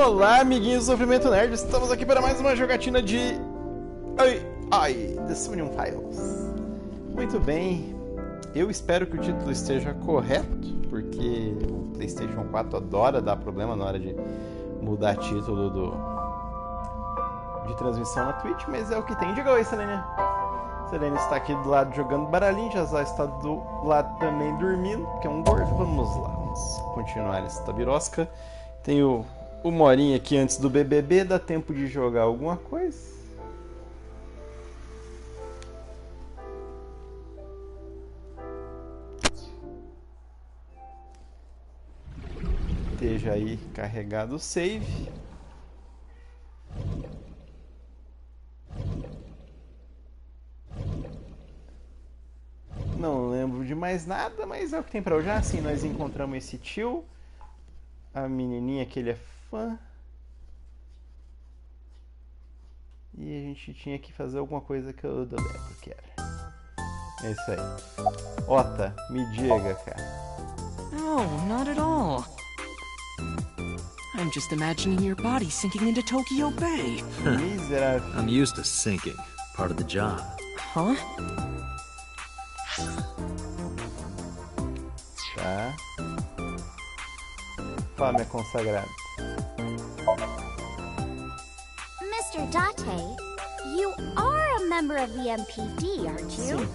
Olá, amiguinhos do Sofrimento Nerd, estamos aqui para mais uma jogatina de... The Somnium Files. Muito bem, eu espero que o título esteja correto, porque o PlayStation 4 adora dar problema na hora de mudar título de transmissão na Twitch, mas é o que tem. Diga oi, Selene. Selene está aqui do lado jogando baralhinho, já está do lado também dormindo, que é um gordo. Vamos lá, vamos continuar essa birosca. Tenho uma horinha aqui antes do BBB, dá tempo de jogar alguma coisa. Esteja aí carregado o save. Não lembro de mais nada, mas é o que tem pra hoje. Ah, sim, nós encontramos esse tio. A menininha que ele é fã. E a gente tinha que fazer alguma coisa que eu lembro que era. É isso aí. Ota, me diga, cara. No, not at all. I'm just imagining your body sinking into Tokyo Bay. Miserável. I'm used to sinking. Part of the job. Huh? Tá. Fala, minha consagrada. Mr. Date, you are a member of the MPD, aren't you? Sim.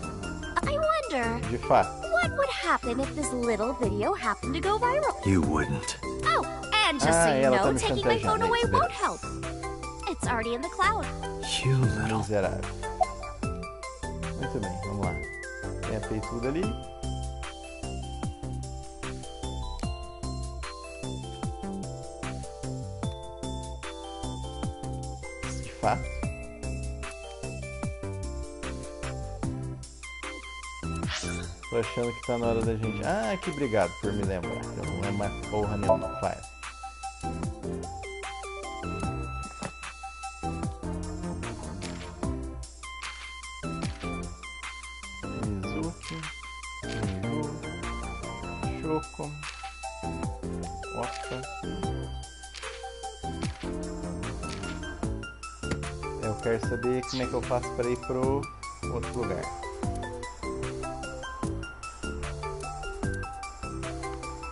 I wonder, De fato. what would happen if this little video happened to go viral? You wouldn't. Oh, and just so you ela tá know, me taking my phone chantageando, away beleza. won't help. It's already in the cloud. You little... Miserável. Muito bem, vamos lá. Tem a tudo ali. De fato. Tô achando que tá na hora da gente... Ah, que obrigado por me lembrar. Eu não lembro mais porra nenhuma. Vai. Mizuki. Mizu. Choco. Ota. Eu quero saber como é que eu faço para ir pro outro lugar.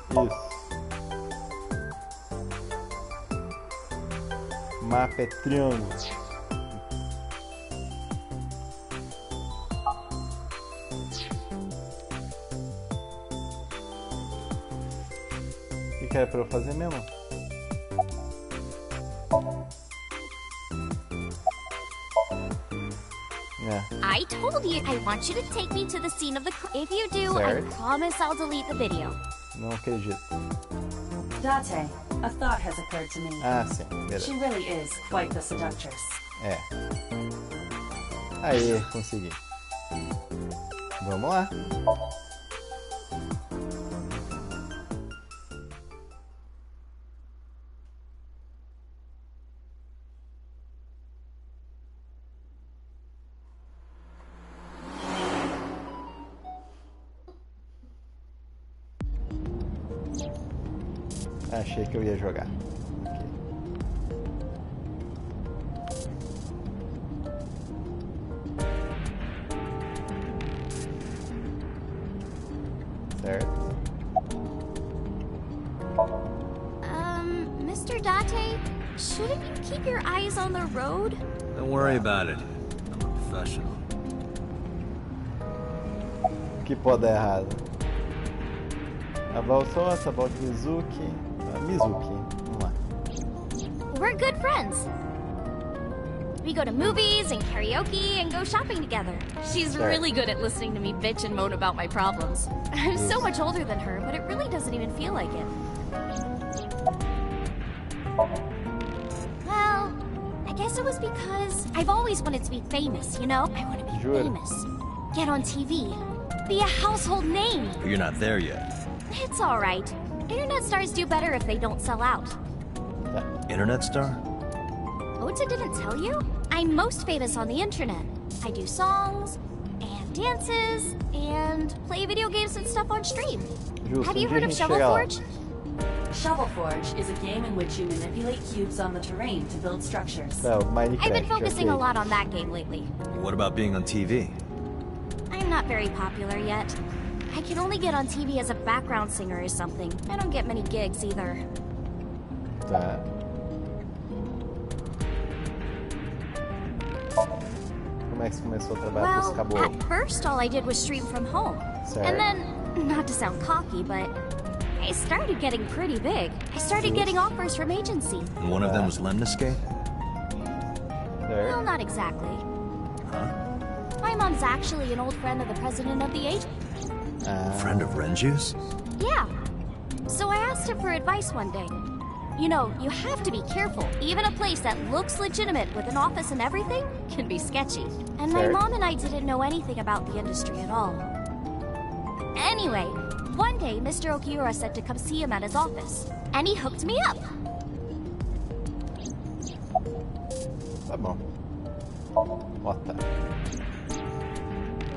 Isso. Mapa é triângulo. O que era pra eu fazer mesmo? I told you I want you to take me to the scene of the If you do, Certo. I promise I'll delete the video. Não acredito. Date, a thought has occurred to me. Ah, sim. Beleza. She really is quite the seductress. É. Aê, consegui. Vamos lá. Achei que eu ia jogar. Ok. Certo. Mr. Date, shouldn't you keep your eyes on the road? Don't worry about it. I'm a professional. Que pode dar errado? About Sota, about Mizuki. Mizuki, vamos lá. We're good friends. We go to movies and karaoke and go shopping together. She's Sure. really good at listening to me bitch and moan about my problems. I'm so much older than her, but it really doesn't even feel like it. Well, I guess it was because I've always wanted to be famous, you know? I want to be Jura? famous. Get on TV. Be a household name. But you're not there yet. It's alright. Internet stars do better if they don't sell out. Internet star? Ota didn't tell you? I'm most famous on the internet. I do songs, and dances, and play video games and stuff on stream. Justo, Have you um dia heard a of gente chega lá. Shovelforge? Shovel Forge is a game in which you manipulate cubes on the terrain to build structures. Não, Minecraft. I've been focusing a ok. lot on that game lately. What about being on TV? I'm not very popular yet. I can only get on TV as a background singer or something. I don't get many gigs either. Tá. Como é que você começou a trabalhar com os Well, caboclos? at first all I did was stream from home. Certo. And then, not to sound cocky, but I started getting pretty big. I started getting offers from agency. And one of them was Lemniscape? Well, Certo. not exactly. Huh? My mom's actually an old friend of the president of the agency. Friend of Renju's? Yeah. So I asked her for advice one day. You know, you have to be careful. Even a place that looks legitimate with an office and everything can be sketchy. And my Fair. mom and I didn't know anything about the industry at all. Anyway, one day Mr. Okiura said to come see him at his office. And he hooked me up. Tá bom. Ota.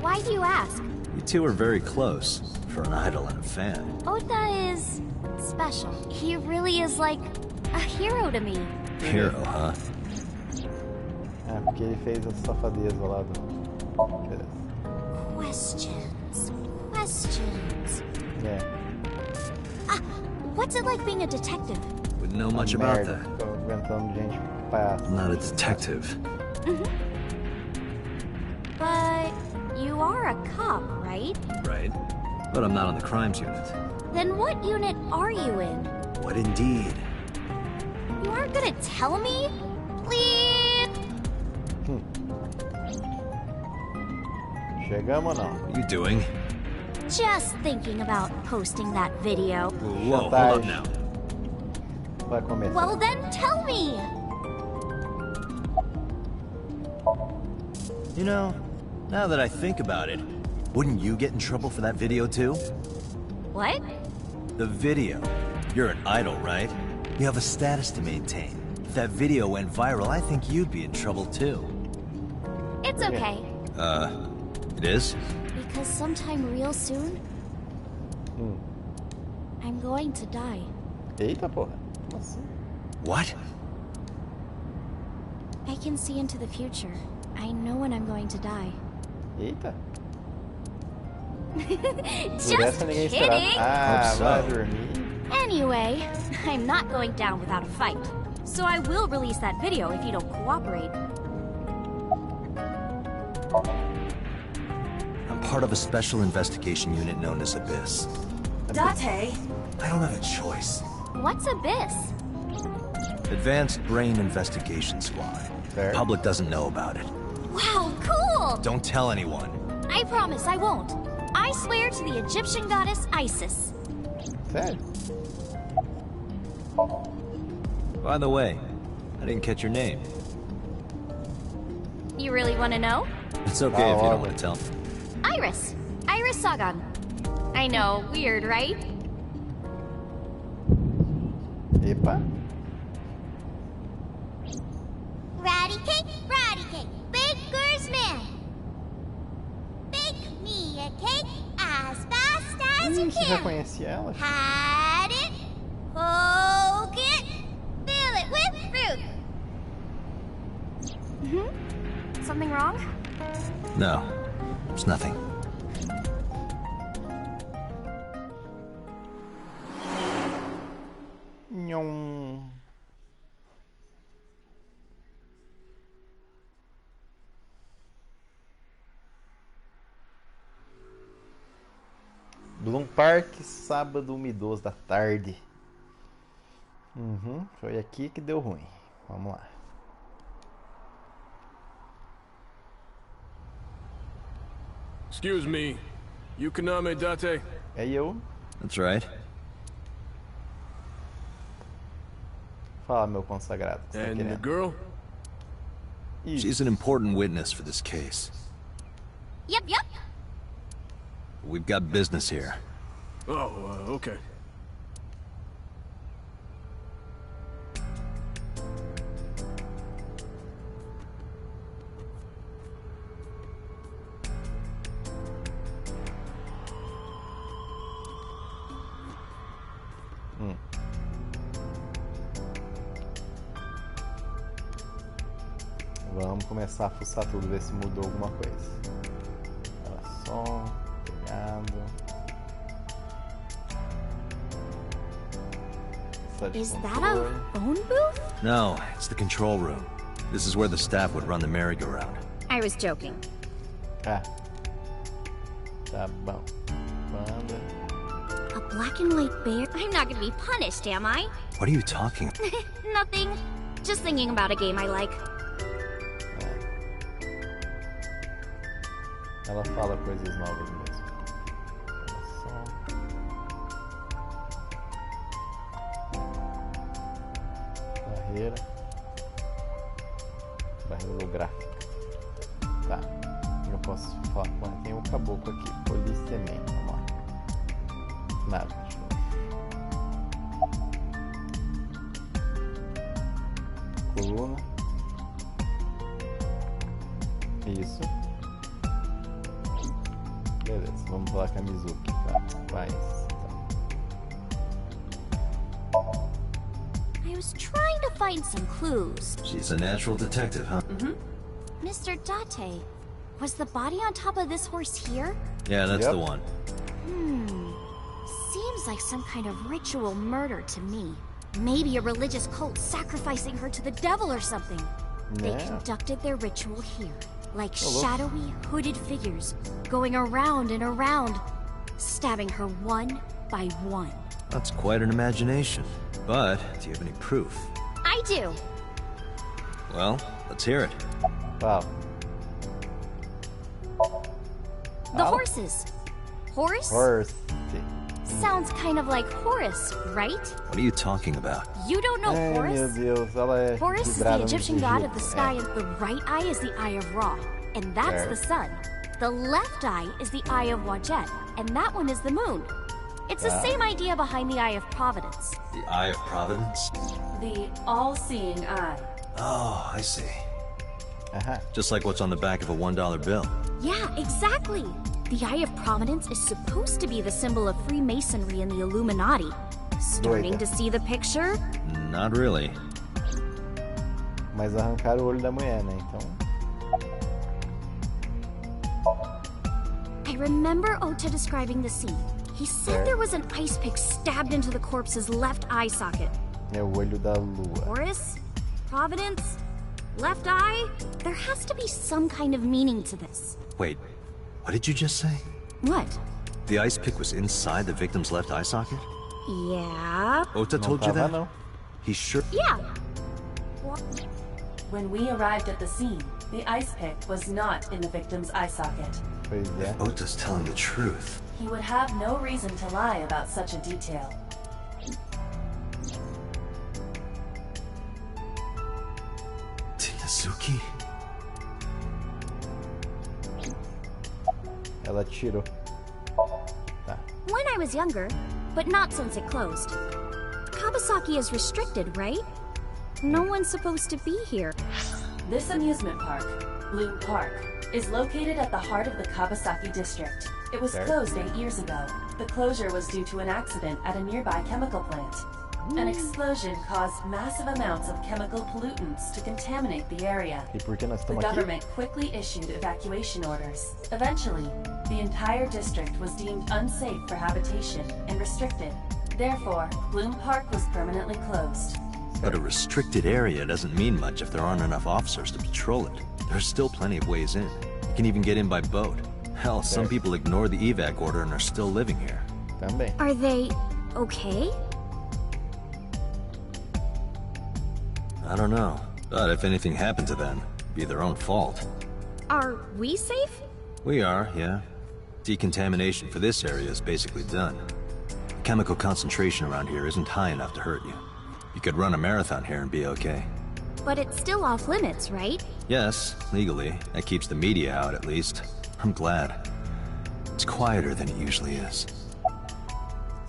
Why do you ask? You two are very close, for an idol and a fan. Ota is special. He really is like a hero to me. Hero, huh? Ah, porque ele fez a safadeza lá do... Beleza. Questions. Questions. É. What's it like being a detective? Wouldn't know much about Merda. that. Tô aguentando gente pra... I'm not a detective. But you are a cop, right? Right. But I'm not on the crimes unit. Then what unit are you in? What indeed? You aren't gonna tell me? Please? Chegamos ou não? What are you doing? Just thinking about posting that video. Whoa, hold up now. Vai começar. Well then tell me! You know, now that I think about it, wouldn't you get in trouble for that video too? What? The video. You're an idol, right? You have a status to maintain. If that video went viral, I think you'd be in trouble too. It's okay. It is? Because sometime real soon, I'm going to die. Eita porra. Como assim? What? I can see into the future. I know when I'm going to die. Eita. Por Just essa ninguém esperava. kidding! Ah, Hope so. vai dormir. Anyway, I'm not going down without a fight. So I will release that video if you don't cooperate. I'm part of a special investigation unit known as Abyss. Date, I don't have a choice. What's Abyss? Advanced Brain Investigation Squad. Fair. Public doesn't know about it. Wow, cool! Don't tell anyone. I promise I won't. I swear to the Egyptian goddess Isis. Sério? By the way, I didn't catch your name. You really want to know? It's okay if you Oh, don't want to tell me. Iris. Iris Sagan. I know, weird, right? Epa. Ratty cake, baker's man. Bake me a cake as fast as you Você já can. conhecia ela? Hide it, poke it, fill it with fruit. Something wrong? No, it's nothing. Nhon. Bloom Park, sábado umidoso da tarde. Foi aqui que deu ruim. Vamos lá. Excuse me. Yukaname Date? É eu. That's right. Fala, meu consagrado. O que você tá And the querendo? girl? Ih, She's an important witness for this case. Yep. We've got business here. Oh, okay. Vamos começar a fuçar tudo, ver se mudou alguma coisa. Olha som, telhado. Is that a phone booth? No, it's the control room. This is where the staff would run the merry-go-round. I was joking. Ah. Tá bom. Banda. A black and white bear? I'm not gonna be punished, am I? What are you talking? Nothing. Just thinking about a game I like. Ela fala coisas novas mesmo. Olha só. Barreira. Barreira holográfica. Tá. Eu posso falar com ela. Tem um caboclo aqui. Policeman. Vamos lá. Nada. Deixa eu ver. Coluna. Isso. Beleza, vamos falar com a Mizuki. Tá, faz. I was trying to find some clues. She's a natural detective, huh? Mr. Date, was the body on top of this horse here? Yeah, that's Yep. the one. Seems like some kind of ritual murder to me. Maybe a religious cult sacrificing her to the devil or something. They Yeah. conducted their ritual here, like Oh, look. shadowy, hooded figures, going around and around, stabbing her one by one. That's quite an imagination. But, do you have any proof? I do. Well, let's hear it. Fala. The Fala. horses. Horse? Horse. Sounds kind of like Horus, right? What are you talking about? You don't know Ai, meu Horus? Deus, ela é Horus is vidrada the no Egyptian god of the Egito. sky, É. and the right eye is the eye of Ra, and that's Sure. the sun. The left eye is the eye of Wajet, and that one is the moon. It's the Ah. same idea behind the eye of Providence. The Eye of Providence? The all-seeing eye. Oh, I see. Aham. Just like what's on the back of a $1 bill. Yeah, exactly. The eye of Providence is supposed to be the symbol of Freemasonry and the Illuminati. Starting Doida. to see the picture? Not really. Mas arrancaram o olho da mulher, né? Então. I remember Ota describing the scene. He said Sure. there was an ice pick stabbed into the corpse's left eye socket. É o olho da lua. Horus? Providence? Left eye? There has to be some kind of meaning to this. Wait, what did you just say? What? The ice pick was inside the victim's left eye socket? Yeah. Ota Não told you tava, that? não. He's sure. Yeah. When we arrived at the scene, the ice pick was not in the victim's eye socket. Pois é. Ota's telling the truth. He would have no reason to lie about such a detail. Tinazuki? Ela tirou. Tá. When I was younger, but not since it closed. Kawasaki is restricted, right? No one's supposed to be here. This amusement park, Bloom Park, is located at the heart of the Kawasaki district. It was Fair. closed 8 years ago. The closure was due to an accident at a nearby chemical plant. An explosion caused massive amounts of chemical pollutants to contaminate the area. E por que nós The estamos aqui? government quickly issued evacuation orders. Eventually, the entire district was deemed unsafe for habitation and restricted. Therefore, Bloom Park was permanently closed. But a restricted area doesn't mean much if there aren't enough officers to patrol it. There's still plenty of ways in. You can even get in by boat. Hell, some Fair. people ignore the evac order and are still living here. Também. Are they okay? I don't know. But if anything happened to them, it'd be their own fault. Are we safe? We are, yeah. Decontamination for this area is basically done. The chemical concentration around here isn't high enough to hurt you. You could run a marathon here and be okay. But it's still off limits, right? Yes, legally. That keeps the media out, at least. I'm glad. It's quieter than it usually is.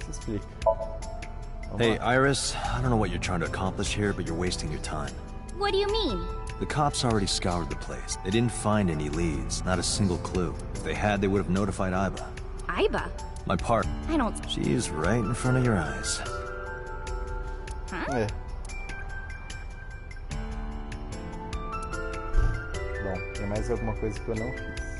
Se explica. Vamos Hey, lá. Iris, I don't know what you're trying to accomplish here, but you're wasting your time. What do you mean? The cops already scoured the place. They didn't find any leads, not a single clue. If they had, they would have notified Iba. Iba? My part. I don't... She's right in front of your eyes. É. Bom, tem mais alguma coisa que eu não fiz.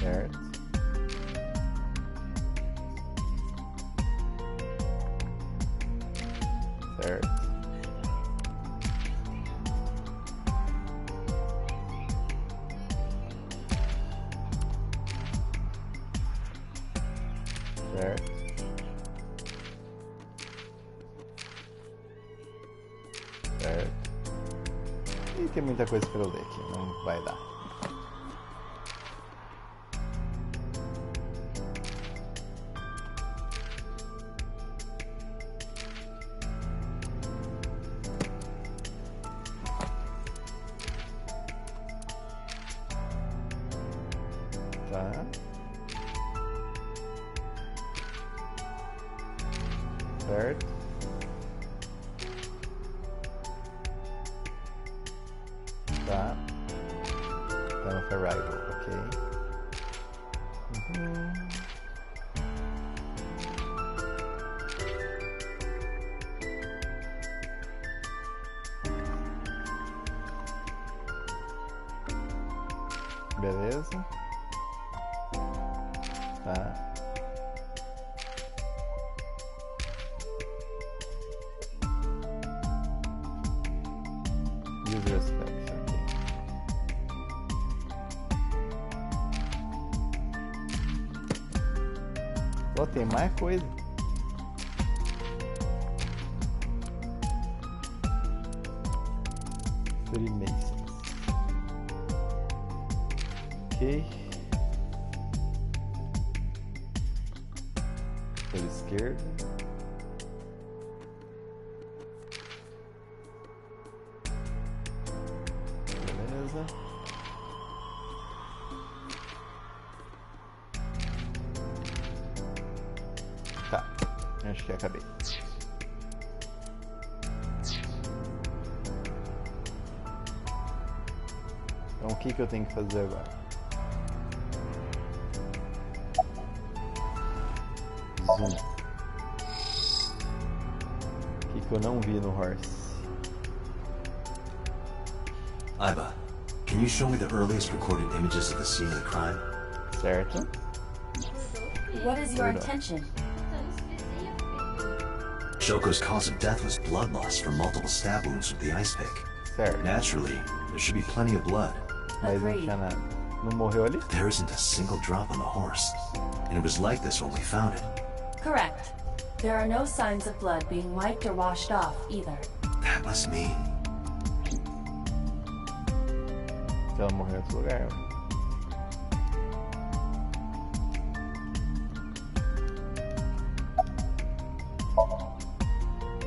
Certo. Certo. Certo. Certo. E tem muita coisa pra eu ler aqui, não vai dar. Tá. Certo. Tá. Time of arrival, ok. Beleza. Tá. User specs, ok. Pô, tem mais coisa. Freemasons. Ok. Pela esquerda. Beleza. Tá, acho que acabei. Então o que eu tenho que fazer agora? Zoom. O que eu não vi no Horse? Iba, can you show me the earliest recorded images of the scene of the crime? Certo. What is your Perdão. intention? Shoko's cause of death was blood loss from multiple stab wounds with the ice pick. Certo. Naturally, there should be plenty of blood. Mas não Agreed. tinha nada. Não morreu ali? There isn't a single drop on the horse. And it was like this when we found it. Correct. There are no signs of blood being wiped or washed off either. That must mean... Que ela morreu em outro lugar.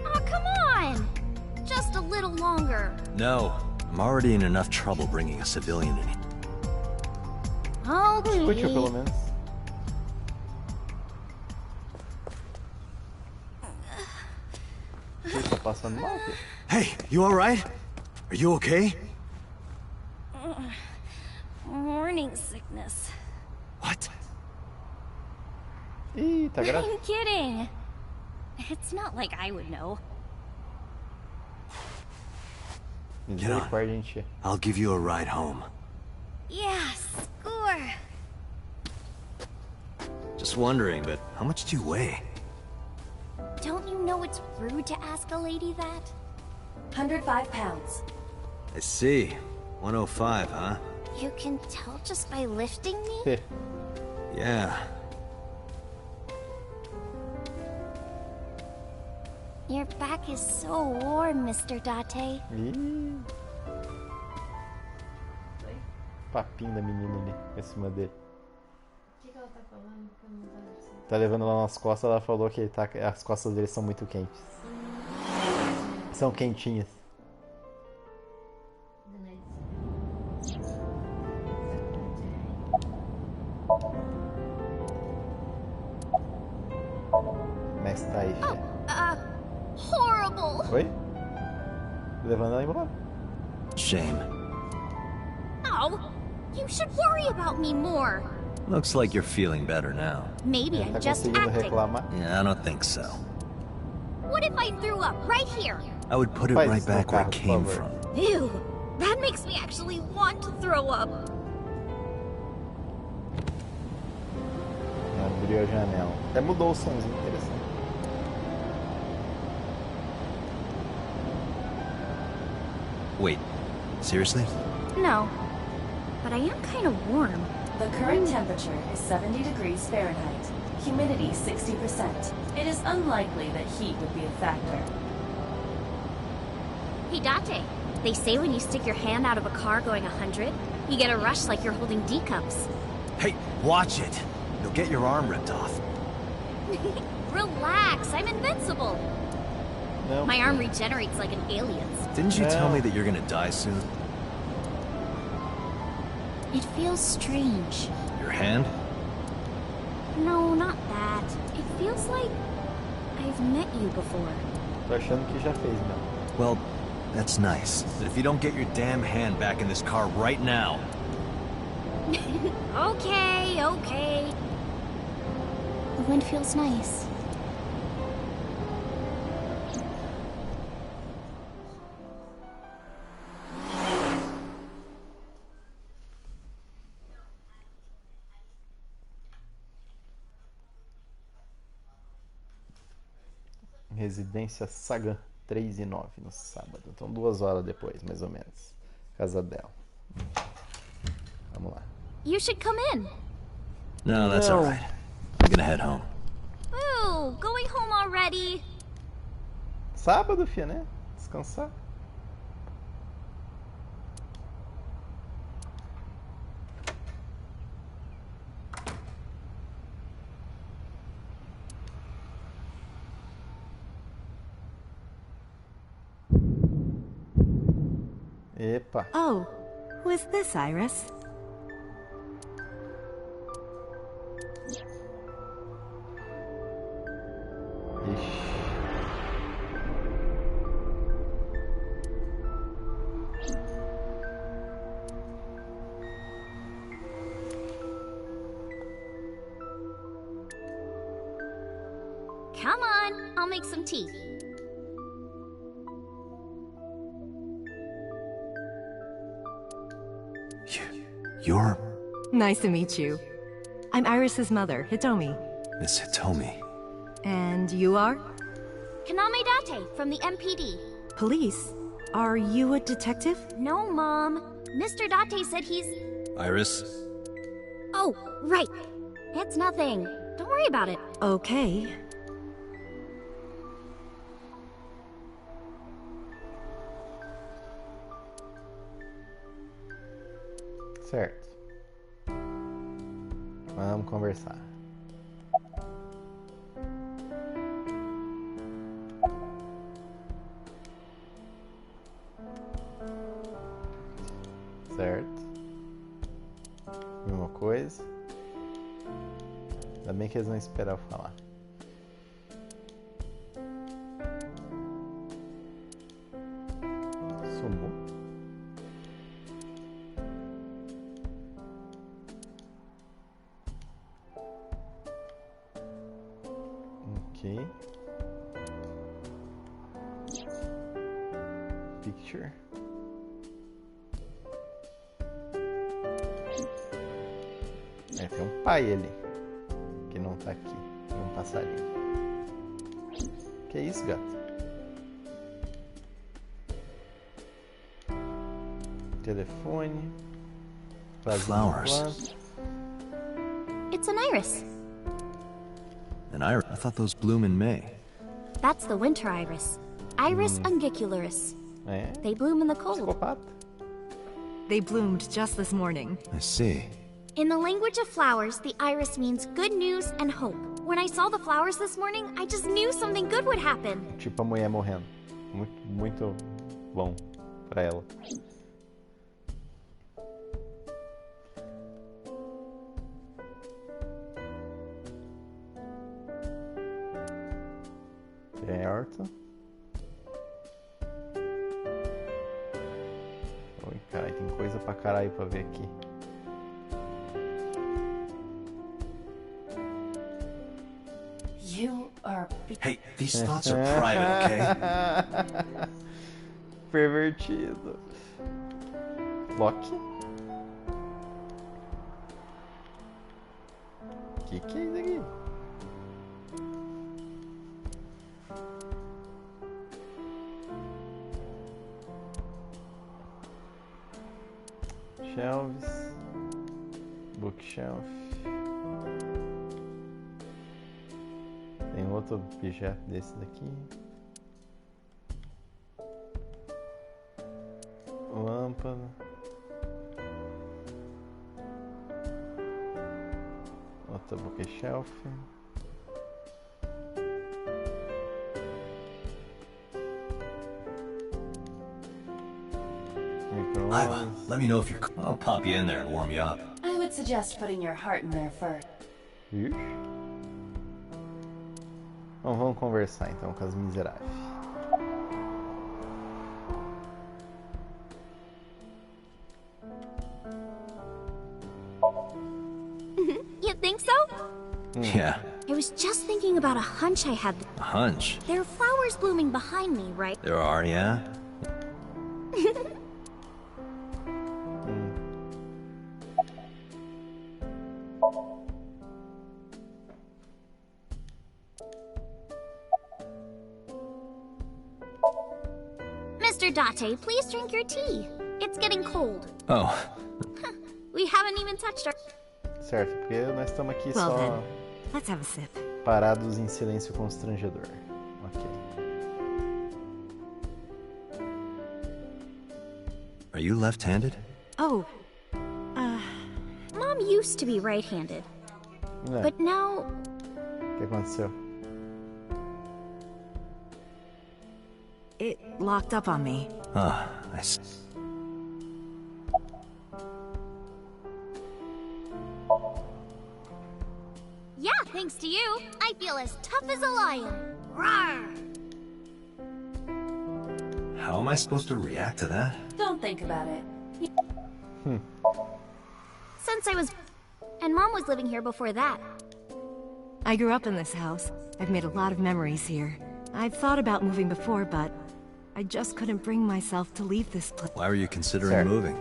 Oh, come on! Just a little longer. No, I'm already in enough trouble bringing a civilian in here. Discutiu Okay. pelo menos. Ele tá passando mal aqui. Hey, you alright? Are you okay? Morning sickness. What? Ih, tá grávida. I'm kidding. It's not like I would know. Misericórdia, gente. I'll give you a ride home. Yeah, score. Just wondering, but how much do you weigh? Don't you know it's rude to ask a lady that? 105 pounds. I see. 105, huh? You can tell just by lifting me? Yeah. Your back is so warm, Mr. Date. Ih. Papinho da menina ali, em cima dele. O que ela tá falando? Que eu não tô percebendo. Tá levando lá nas costas, ela falou que as costas dele são muito quentes. São quentinhas. é que tá aí, filha? Horrible. Oi? Levando ela embora. Shame. Oh, you should worry about me more. Looks like you're feeling better now. Maybe Tá I'm just conseguindo acting. reclamar? Yeah, I don't think so. What if I threw up right here? I would put it Faz right isso no back where carro, it por came favor. from. Ew, that makes me actually want to throw up. Abriu a janela. Até mudou o somzinho, interessante. Wait, seriously? No, but I am kind of warm. The current temperature is 70 degrees Fahrenheit. Humidity 60%. It is unlikely that heat would be a factor. Hey, Date, they say when you stick your hand out of a car going 100, you get a rush like you're holding D cups. Hey, watch it! You'll get your arm ripped off. Relax, I'm invincible. Não. My arm regenerates like an alien's. Didn't you tell Yeah. me that you're gonna die soon? It feels strange. Your hand? No, not that. It feels like I've met you before. Tô achando que já fez, não. Well, that's nice. But if you don't get your damn hand back in this car right now... Okay, okay. The wind feels nice. Residência Sagan, 3 e 9 no sábado. Então 2 horas depois, mais ou menos. Casa dela. Vamos lá. You should come in. No, that's No. all right. I'm gonna head home. Ooh, going home already. Sábado, filha, né? Descansar. Epa. Oh, who is this, Iris? Ixi. Come on, I'll make some tea. You're Nice to meet you. I'm Iris's mother, Hitomi. Miss Hitomi. And you are? Kaname Date from the MPD. Police? Are you a detective? No, Mom. Mr. Date said he's... Iris? Oh, right. It's nothing. Don't worry about it. Okay. Certo. Vamos conversar. Certo. Mesma coisa. Ainda bem que eles não esperam eu falar. Sumou. Ok. Picture. É, tem um pai ali. Que não tá aqui. Tem um passarinho. Que isso, gato? Telefone. vasinho de Flowers. planta. It's an iris. An iris? I thought those bloom in May. That's the winter iris. Iris ungicularis. É? They bloom in the cold. Psicopata? They bloomed just this morning. I see. In the language of flowers, the iris means good news and hope. When I saw the flowers this morning, I just knew something good would happen. Tipo a mulher morrendo. Muito bom pra ela. Certo. Oi, caralho, tem coisa pra caralho pra ver aqui. You are... Hey, these thoughts are private, okay? Pervertido. Loki? Que é isso aqui? Shelves. Bookshelf. Tem outro objeto desse daqui. Lâmpada. Outra bookshelf. Iva, let me know if you're... I'll pop you in there and warm you up. I would suggest putting your heart in there first. Ixi. Bom, vamos conversar então com as miseráveis. You think so? Yeah. I was just thinking about a hunch I had. A hunch? There are flowers blooming behind me, right? There are, yeah? Mr. Date, please drink your tea. It's getting cold. Oh. We haven't even touched our... Certo, porque nós estamos aqui Well só then, let's have a sip. parados em silêncio constrangedor. Ok. Are you left-handed? Oh, Mom used to be right-handed, É, but now... o que aconteceu? It locked up on me. Ah, I see. Yeah, thanks to you, I feel as tough as a lion. Rawr! How am I supposed to react to that? Don't think about it. Since I was... And Mom was living here before that. I grew up in this house. I've made a lot of memories here. I've thought about moving before, but I just couldn't bring myself to leave this place. Why were you considering Sir. moving?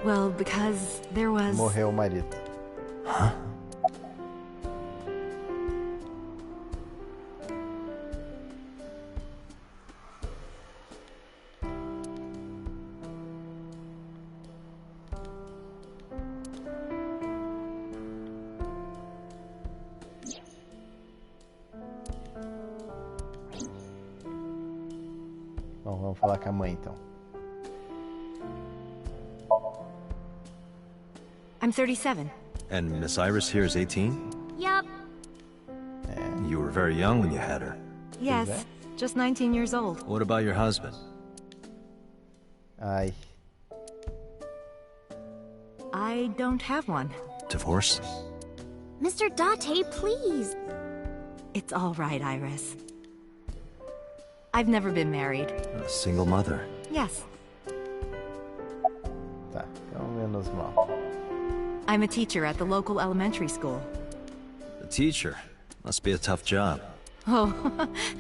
Well, because there was... Morreu o marido. Huh? Bom, vamos falar com a mãe então. I'm 37. And Miss Iris here is 18? Yup. You were very young when you had her. Yes, just 19 years old. What about your husband? Ai. I don't have one. Divorce? Mr. Date, please. It's all right, Iris. I've never been married. A single mother. Yes, Tá, então menos mal. I'm a teacher at the local elementary school. A teacher. Must be a tough job. Oh,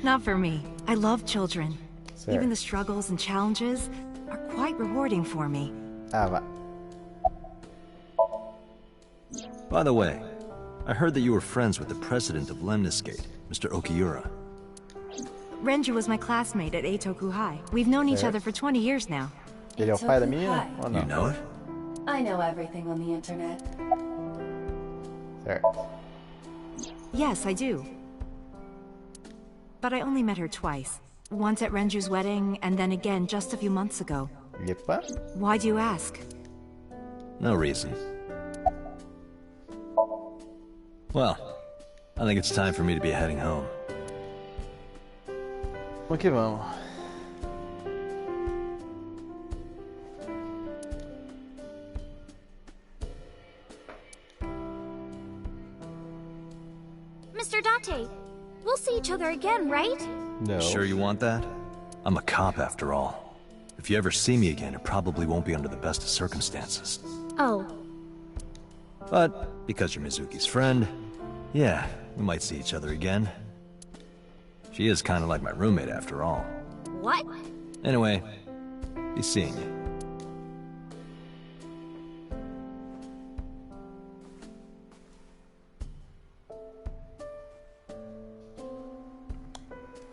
not for me. I love children. Certo. Even the struggles and challenges are quite rewarding for me. Ah, vá. By the way, I heard that you were friends with the president of Lemniscate, Mr. Okiura. Renju was my classmate at Eitoku High. We've known each other for 20 years now. Ele é o pai da menina? Ou não? You know it? I know everything on the internet. Certo. Yes, I do. But I only met her twice. Once at Renju's wedding, and then again just a few months ago. Epa. Why do you ask? No reason. Well, I think it's time for me to be heading home. Vamos que vamos. Mr. Date, we'll see each other again, right? No. Sure you want that? I'm a cop after all. If you ever see me again, it probably won't be under the best of circumstances. Oh, But because you're Mizuki's friend, yeah, we might see each other again. She is kind of like my roommate after all. what? Anyway, be seeing you.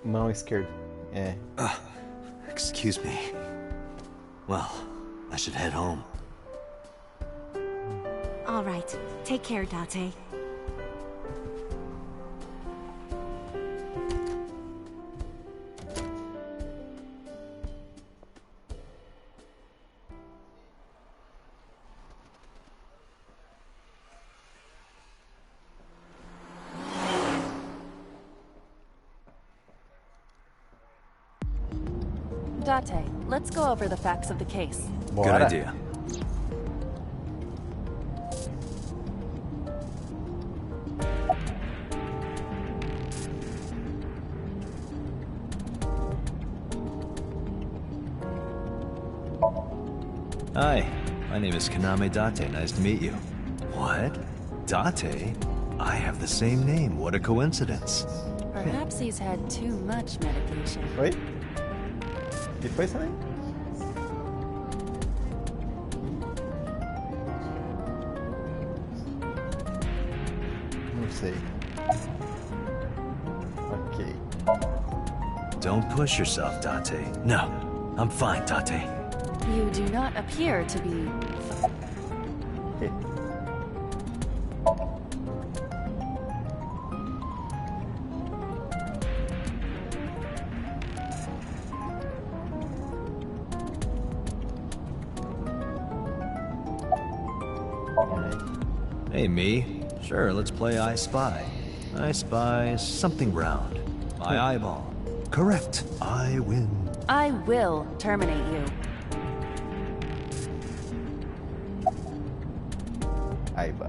Mão esquerda. É. Excuse me. Well, I should head home. All right. Take care, Date. Date, let's go over the facts of the case. Good Bora. idea. Hi, my name is Kaname Date. Nice to meet you. What? Date? I have the same name. What a coincidence. Perhaps he's had too much medication. Oi? Que foi isso aí? Não sei. Ok. Don't push yourself, Date. No, I'm fine, Date. You do not appear to be... Ok. Hey, me. Sure, let's play I Spy. I spy something round. My eyeball. Correct. I win. I will terminate you. Aiba.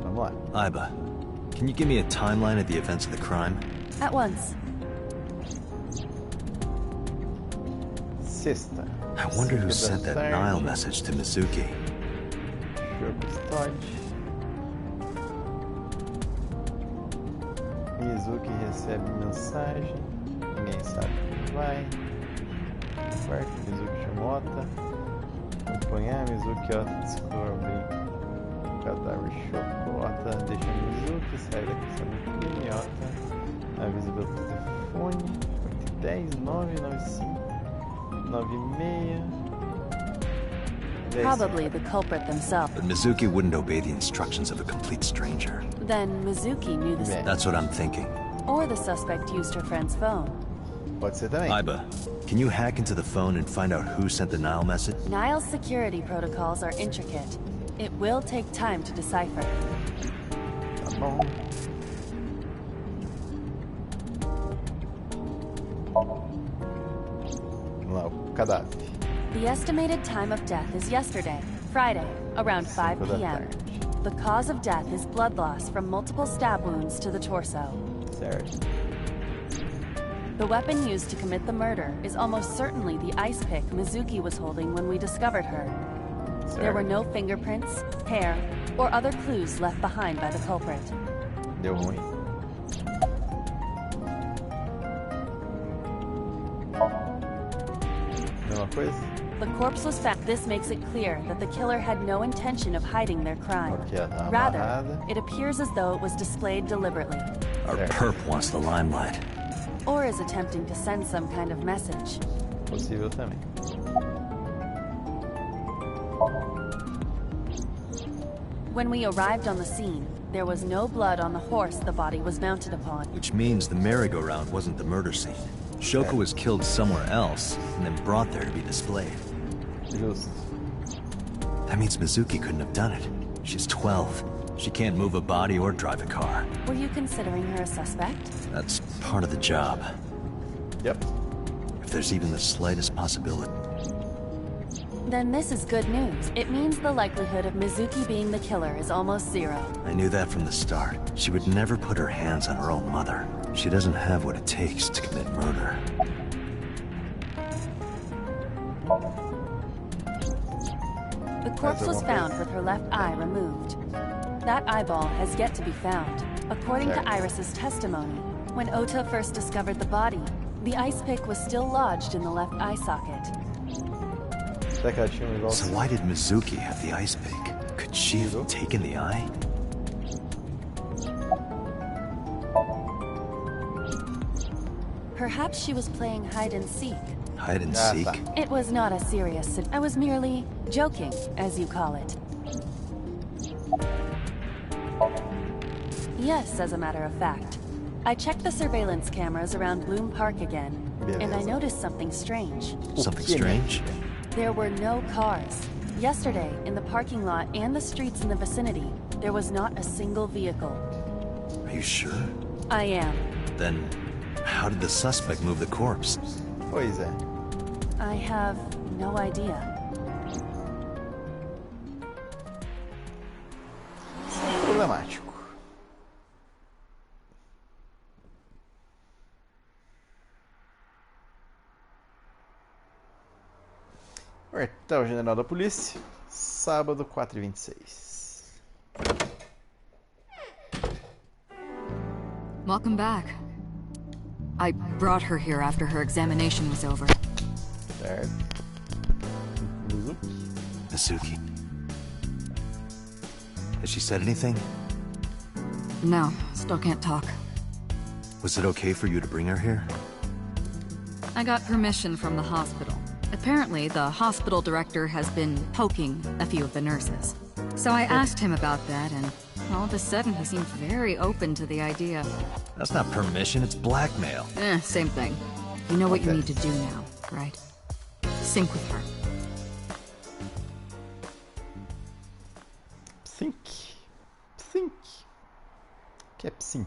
Vamos lá. Aiba, can you give me a timeline of the events of the crime? At once. Sexta. I wonder who 5 da sent that tarde. Nile message to Mizuki. Jogo start. Mizuki recebe mensagem. Ninguém sabe quem vai. Quarto, Mizuki chamou Ota. Acompanhar, Mizuki Ota descobre o cadáver chocou. Ota deixa Mizuki, sai daqui sabe o crime. Ota avisa pelo telefone. 10, 9, 95, 96. Probably the culprit themselves. But Mizuki wouldn't obey the instructions of a complete stranger. Then Mizuki knew this. Yeah. That's what I'm thinking. Or the suspect used her friend's phone. Pode ser também. Aiba, can you hack into the phone and find out who sent the Nile message? Nile's security protocols are intricate. It will take time to decipher. Tá bom. Vamos lá, o cadáver. The estimated time of death is yesterday, Friday, around 5 5 da p.m. tarde. The cause of death is blood loss from multiple stab wounds to the torso. Certo. The weapon used to commit the murder is almost certainly the ice pick Mizuki was holding when we discovered her. There were no fingerprints, hair, or other clues left behind by the culprit. Deu ruim. Mesma coisa? The corpse was found. This makes it clear that the killer had no intention of hiding their crime. Ok, ela tá Rather, amarrada. it appears as though it was displayed deliberately, Our Certo. perp wants the limelight. or is attempting to send some kind of message. Possível também. When we arrived on the scene, there was no blood on the horse the body was mounted upon. Which means the merry-go-round wasn't the murder scene. Shoko was killed somewhere else and then brought there to be displayed. Justo. That means Mizuki couldn't have done it. She's 12. She can't move a body or drive a car. Were you considering her a suspect? That's part of the job. Yep. If there's even the slightest possibility. Then this is good news. It means the likelihood of Mizuki being the killer is almost zero. I knew that from the start. She would never put her hands on her own mother. She doesn't have what it takes to commit murder. The corpse was found with her left eye removed. That eyeball has yet to be found. According to Iris's testimony, when Ota first discovered the body, the ice pick was still lodged in the left eye socket. So why did Mizuki have the ice pick? Could she have taken the eye? Perhaps she was playing hide and seek. Hide and seek? It was not a serious... I was merely joking, as you call it. Yes, as a matter of fact. I checked the surveillance cameras around Bloom Park again, and I noticed something strange. Something strange? There were no cars. Yesterday, in the parking lot and the streets in the vicinity, there was not a single vehicle. Are you sure? I am. Then, how did the suspect move the corpse? Pois é. I have no idea. Problemático. Quartel-General da Polícia, sábado 4h26. Welcome back. I brought her here after her examination was over. Certo. Mizuki. Has she said anything? No, still can't talk. Was it okay for you to bring her here? I got permission from the hospital. Apparently, the hospital director has been poking a few of the nurses. So I asked him about that, and all of a sudden he seemed very open to the idea. That's not permission, it's blackmail. Same thing. You know what you need to do now, right? Sync with her. Sync. Sync. O que é sync?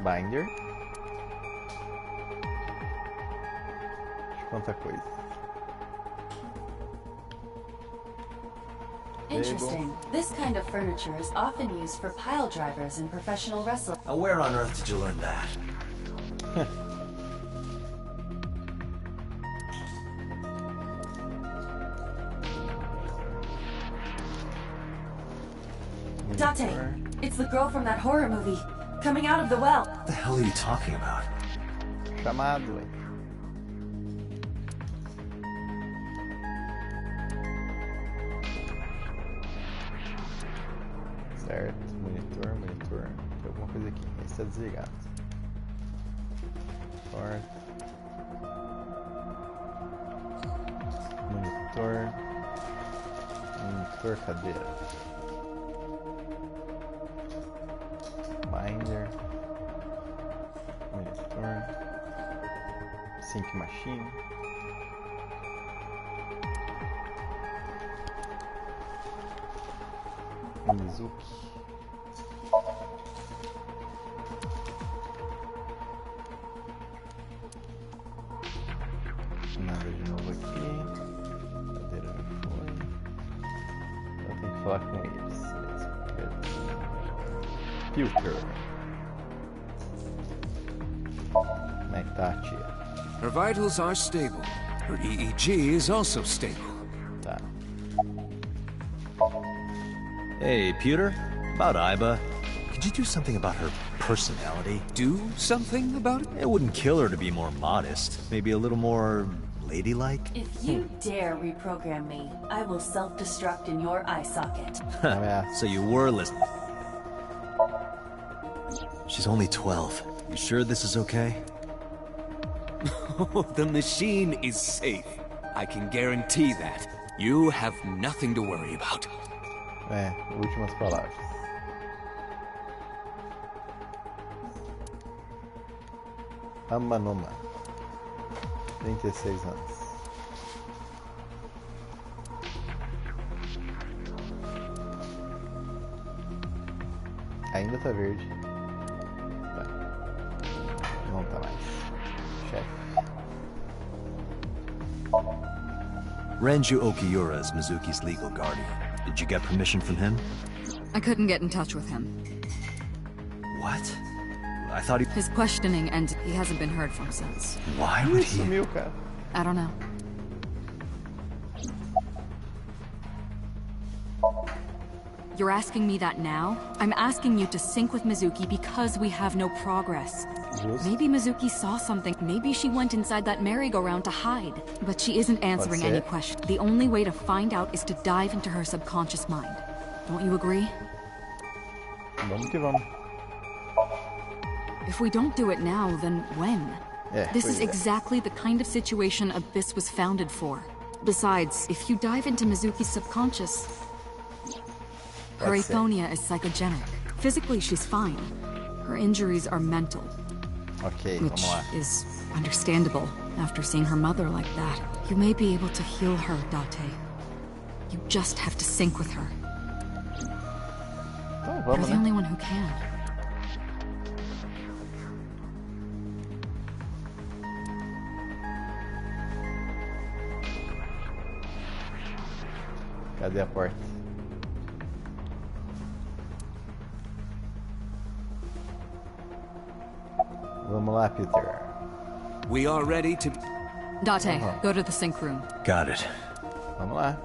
Binder. Quanta coisa. Interesting. This kind of furniture is often used for pile drivers in professional wrestling. Now, where on earth did you learn that? Date, it's the girl from that horror movie, coming out of the well. What the hell are you talking about? Chamado, ué. Certo, monitor. Tem alguma coisa aqui. Esse está desligado. Porta. Monitor, cadeira. Binder. Monitor. Sync machine. Mizuki. Nada de novo aqui. Cadeira já foi. Eu tenho que falar com eles. Filter. Como é que tá a tia? Her vitals are stable. Her EEG is also stable. Tá. Hey, Pewter. About Iba. Could you do something about her personality? Do something about it? It wouldn't kill her to be more modest. Maybe a little more ladylike? If you dare reprogram me, I will self-destruct in your eye socket. So you were listening. She's only 12. You sure this is okay? The machine is safe. I can guarantee that. You have nothing to worry about. Últimas palavras. Amanoma. 36 anos. Ainda tá verde. Tá. Não tá mais. Chefe. Renju Okiura is Mizuki's legal guardian. Did you get permission from him? I couldn't get in touch with him. What? I thought he... His questioning ended. He hasn't been heard from since. Why would he... Sumiu, cara. I don't know. You're asking me that now? I'm asking you to sync with Mizuki because we have no progress. Maybe Mizuki saw something. Maybe she went inside that merry-go-round to hide. But she isn't answering any questions. The only way to find out is to dive into her subconscious mind. Don't you agree? Vamos que vamos. If we don't do it now, then when? Yeah, This is exactly the kind of situation Abyss was founded for. Besides, if you dive into Mizuki's subconscious, her aphonia is psychogenic. Physically, she's fine. Her injuries are mental. Ok, Which vamos lá. is understandable after seeing her mother like that. You may be able to heal her, Date. You just have to sync with her. Então, You're vamos, the né? only one who can. Cadê a porta? Vamos lá, Peter. We are ready to... Date, go to the sync room. Got it. Vamos lá.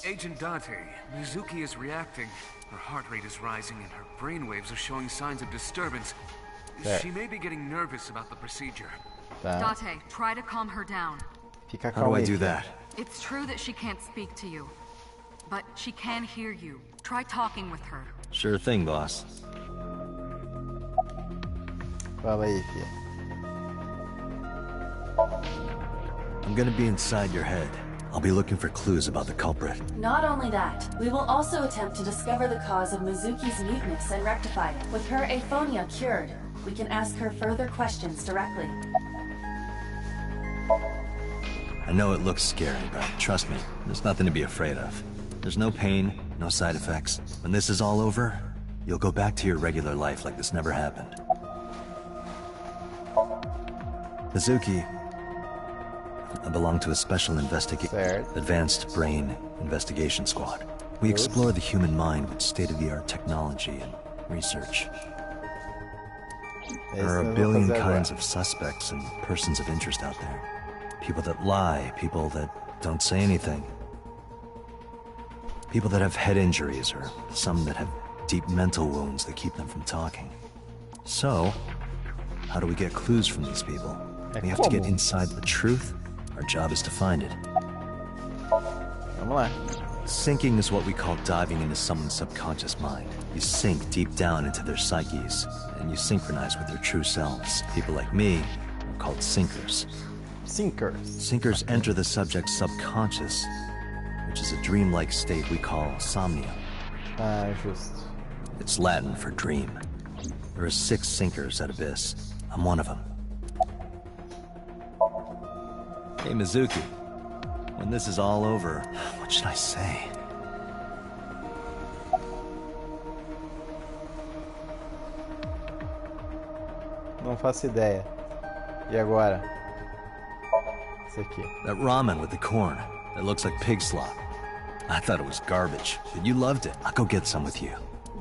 Agent Date, Mizuki is reacting. Her heart rate is rising and her brainwaves are showing signs of disturbance. There. She may be getting nervous about the procedure. Tá. Date, try to calm her down. Fica How do calmo I aí, do filho. that? It's true that she can't speak to you, but she can hear you. Try talking with her. Sure thing, boss. Fala aí, filha. I'm gonna be inside your head. I'll be looking for clues about the culprit. Not only that, we will also attempt to discover the cause of Mizuki's muteness and rectify it. With her aphonia cured, we can ask her further questions directly. I know it looks scary, but trust me, there's nothing to be afraid of. There's no pain, no side effects. When this is all over, you'll go back to your regular life like this never happened. Mizuki, I belong to a special advanced brain investigation squad. We explore the human mind with state-of-the-art technology and research. There are a billion kinds of suspects and persons of interest out there. People that lie, people that don't say anything. People that have head injuries, or some that have deep mental wounds that keep them from talking. So, how do we get clues from these people? We have to get inside the truth. Our job is to find it. Vamos lá. Syncing is what we call diving into someone's subconscious mind. You sink deep down into their psyches, and you synchronize with their true selves. People like me are called sinkers. Sinkers. Sinkers enter the subject's subconscious, which is a dreamlike state we call Somnium. Ah, justo. It's Latin for dream. There are 6 sinkers at Abyss. I'm one of them. Hey, Mizuki. When this is all over, what should I say? Não faço ideia. E agora? Isso aqui. That ramen with the corn. That looks like pig slop. I thought it was garbage, but you loved it. I'll go get some with you.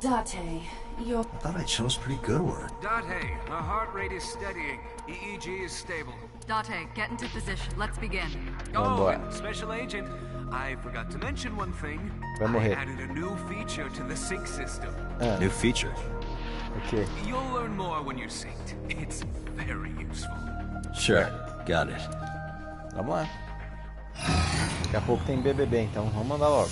Date, you're... I thought I chose pretty good word. Date, her heart rate is steadying. EEG is stable. Date, get into position. Let's begin. Oh, and Special Agent, I forgot to mention one thing. Vai I morrer. added a new feature to the sync system. New feature. Ok. You'll learn more when you're synced. It's very useful. Sure, got it. Vamos lá. Daqui a pouco tem BBB, então vamos mandar logo.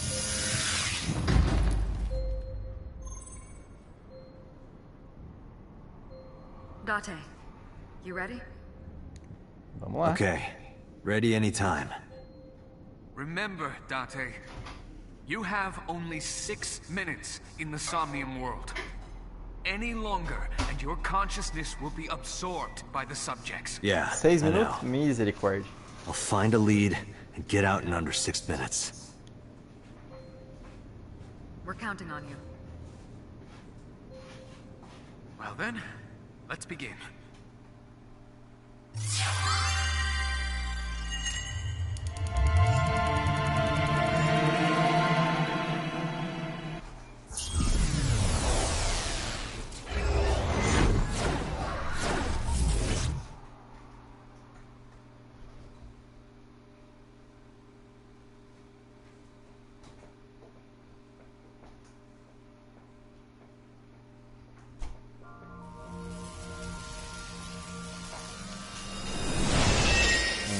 Date, you ready? Vamos lá. Okay, ready anytime. Remember, Date, you have only 6 minutes in the Somnium world. any longer, and your consciousness will be absorbed by the subjects. Yeah, 6 I know. minutos? Misericórdia. I'll find a lead and get out in under 6 minutes. We're counting on you. Well then, let's begin.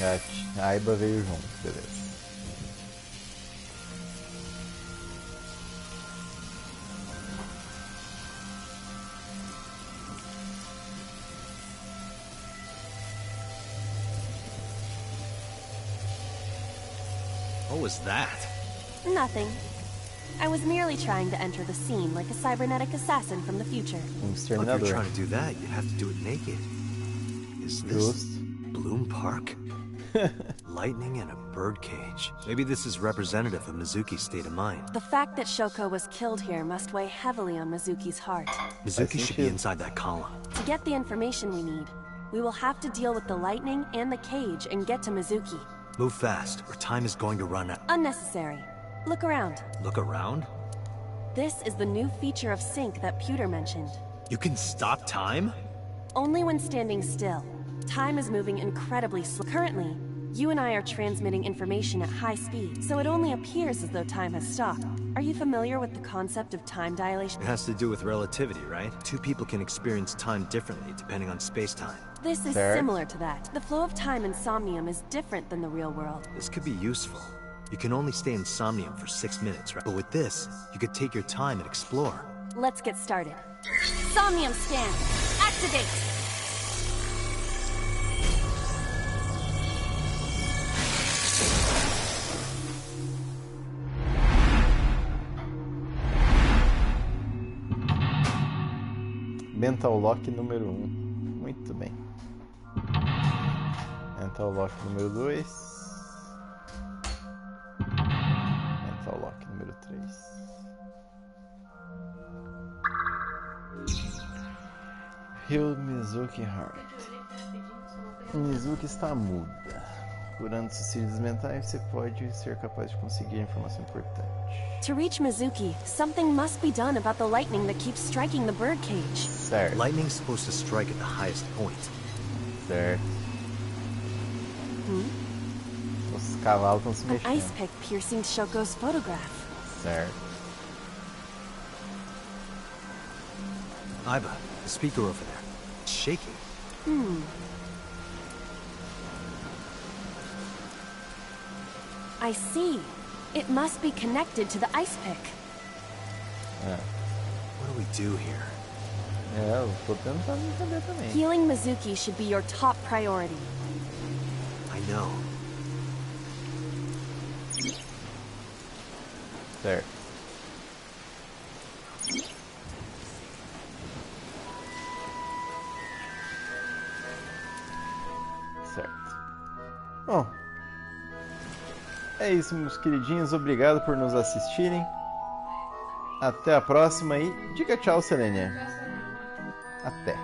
A Aiba veio junto, beleza. What was that? Nothing. I was merely trying to enter the scene like a cybernetic assassin from the future. If you're trying to do that, you'd have to do it naked. Is this Bloom Park? Lightning in a birdcage. Maybe this is representative of Mizuki's state of mind. The fact that Shoko was killed here must weigh heavily on Mizuki's heart. Mizuki should be inside that column. To get the information we need, we will have to deal with the lightning and the cage and get to Mizuki. Move fast, or time is going to run out. Unnecessary. Look around. Look around? This is the new feature of sync that Pewter mentioned. You can stop time? Only when standing still. Time is moving incredibly slow. Currently, you and I are transmitting information at high speed, so it only appears as though time has stopped. Are you familiar with the concept of time dilation? It has to do with relativity, right? Two people can experience time differently depending on space-time. This is similar to that. The flow of time in Somnium is different than the real world. This could be useful. You can only stay in Somnium for 6 minutes, right? But with this, you could take your time and explore. Let's get started. Somnium scan. Activate! Mental Lock número 1. Muito bem. Mental Lock número 2. Mental Lock número 3. Heal Mizuki Heart. Mizuki está muda. Curando seus cílios mentais, você pode ser capaz de conseguir informação importante. To reach Mizuki, something must be done about the lightning that keeps striking the birdcage. Certo. Lightning's supposed to strike at the highest point. Certo. Os cavalos estão se An mexendo. ice pick piercing Shoko's photograph. Certo. Aiba, the speaker over there. It's shaking. I see. It must be connected to the ice pick. What do we do here? Eu tô tentando entender também. Healing Mizuki should be your top priority. I know. Certo. Certo. Bom, é isso, meus queridinhos. Obrigado por nos assistirem. Até a próxima e diga tchau, Selenia. Até.